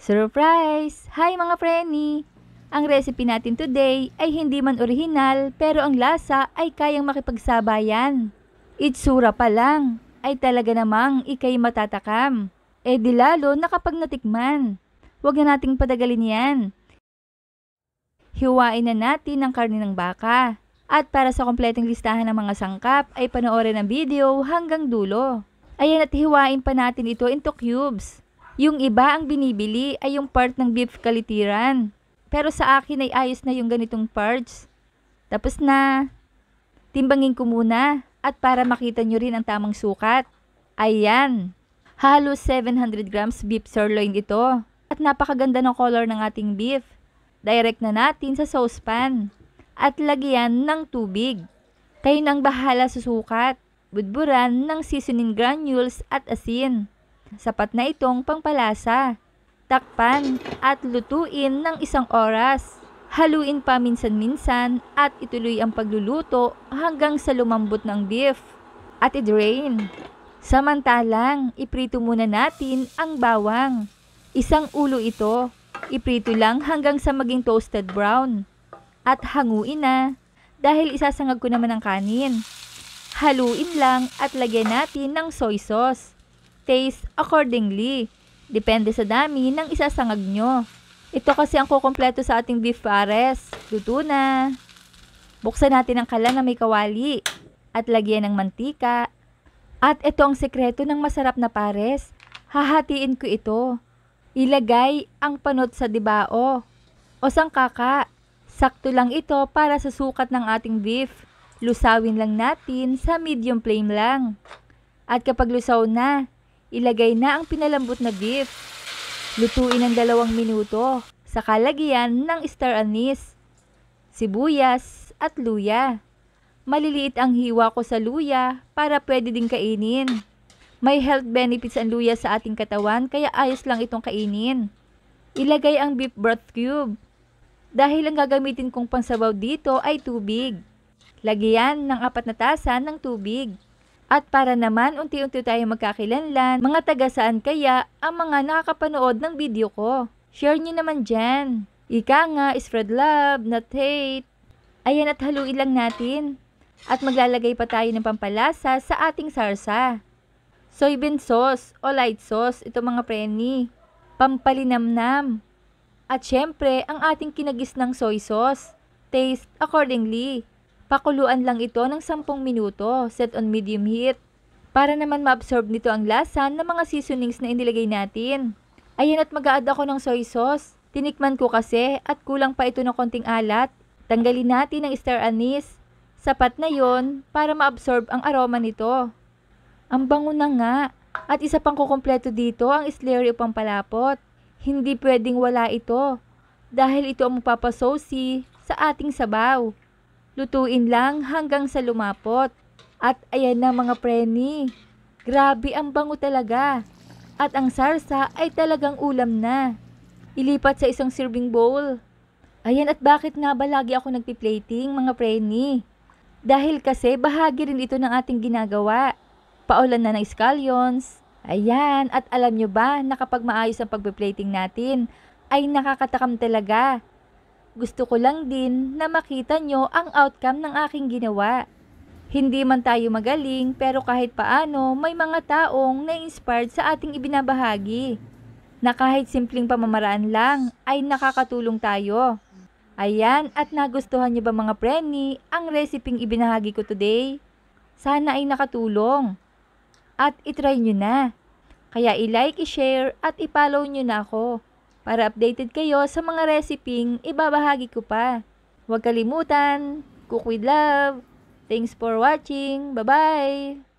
Surprise! Hi mga preni! Ang recipe natin today ay hindi man orihinal pero ang lasa ay kayang makipagsabayan. Itsura pa lang ay talaga namang ikay matatakam. Di lalo na kapag natikman. Huwag na nating padagalin yan. Hiwain na natin ang karne ng baka. At para sa kompletong listahan ng mga sangkap ay panoorin ang video hanggang dulo. Ayan, at hiwain pa natin ito into cubes. Yung iba ang binibili ay yung part ng beef kalitiran. Pero sa akin ay ayos na yung ganitong parts. Tapos na. Timbangin ko muna at para makita nyo rin ang tamang sukat. Ayan. Halos 700 grams beef sirloin ito. At napakaganda ng color ng ating beef. Direct na natin sa saucepan. At lagyan ng tubig. Kayo nang bahala sa sukat. Budburan ng seasoning granules at asin. Sapat na itong pangpalasa. Takpan at lutuin ng 1 oras. Haluin pa minsan-minsan at ituloy ang pagluluto hanggang sa lumambot ng beef. At i-drain. Samantalang, iprito muna natin ang bawang. 1 ulo ito. Iprito lang hanggang sa maging toasted brown. At hanguin na dahil isasangag ko naman ang kanin. Haluin lang at lagyan natin ng soy sauce. Taste accordingly. Depende sa dami ng isasangag nyo. Ito kasi ang kukumpleto sa ating beef pares. Luto na. Buksan natin ang kalan na may kawali. At lagyan ng mantika. At ito ang sekreto ng masarap na pares. Hahatiin ko ito. Ilagay ang panot sa dibao. O sangkaka. Sakto lang ito para sa sukat ng ating beef. Lusawin lang natin sa medium flame lang. At kapag lusaw na, ilagay na ang pinalambot na beef. Lutuin ng 2 minuto sa kalagyan ng star anise, sibuyas at luya. Maliliit ang hiwa ko sa luya para pwede din kainin. May health benefits ang luya sa ating katawan kaya ayos lang itong kainin. Ilagay ang beef broth cube. Dahil ang gagamitin kong pansabaw dito ay tubig. Lagyan ng 4 na tasa ng tubig. At para naman unti-unti tayo magkakilanlan, mga taga saan kaya ang mga nakakapanood ng video ko? Share nyo naman dyan. Ika nga, spread love, not hate. Ayan, at haluin lang natin. At maglalagay pa tayo ng pampalasa sa ating sarsa. Soybean sauce o light sauce, ito mga preni. Pampalinamnam. At syempre, ang ating kinagis ng soy sauce. Taste accordingly. Pakuluan lang ito ng 10 minuto, set on medium heat. Para naman ma-absorb nito ang lasa ng mga seasonings na inilagay natin. Ayan, at mag-a-add ako ng soy sauce. Tinikman ko kasi at kulang pa ito ng konting alat. Tanggalin natin ang star anise. Sapat na yon para ma-absorb ang aroma nito. Ang bango na nga. At isa pang kukumpleto dito ang slurry upang palapot. Hindi pwedeng wala ito. Dahil ito ang magpapasaucy sa ating sabaw. Lutuin lang hanggang sa lumapot. At ayan na mga preni. Grabe ang bango talaga. At ang sarsa ay talagang ulam na. Ilipat sa isang serving bowl. Ayan, at bakit nga ba lagi ako nagpi-plating mga preni? Dahil kasi bahagi rin ito ng ating ginagawa. Paulan na ng scallions. Ayan, at alam nyo ba na kapag maayos ang pagpi-plating natin ay nakakatakam talaga. Gusto ko lang din na makita nyo ang outcome ng aking ginawa. Hindi man tayo magaling pero kahit paano may mga taong na-inspired sa ating ibinabahagi. Na kahit simpleng pamamaraan lang ay nakakatulong tayo. Ayan, at nagustuhan nyo ba mga preni ang reseping ibinahagi ko today? Sana ay nakatulong. At itry nyo na. Kaya i-like, i-share at i-follow nyo na ako. Para updated kayo sa mga reseping ibabahagi ko pa. Huwag kalimutan, cook with love. Thanks for watching. Bye-bye!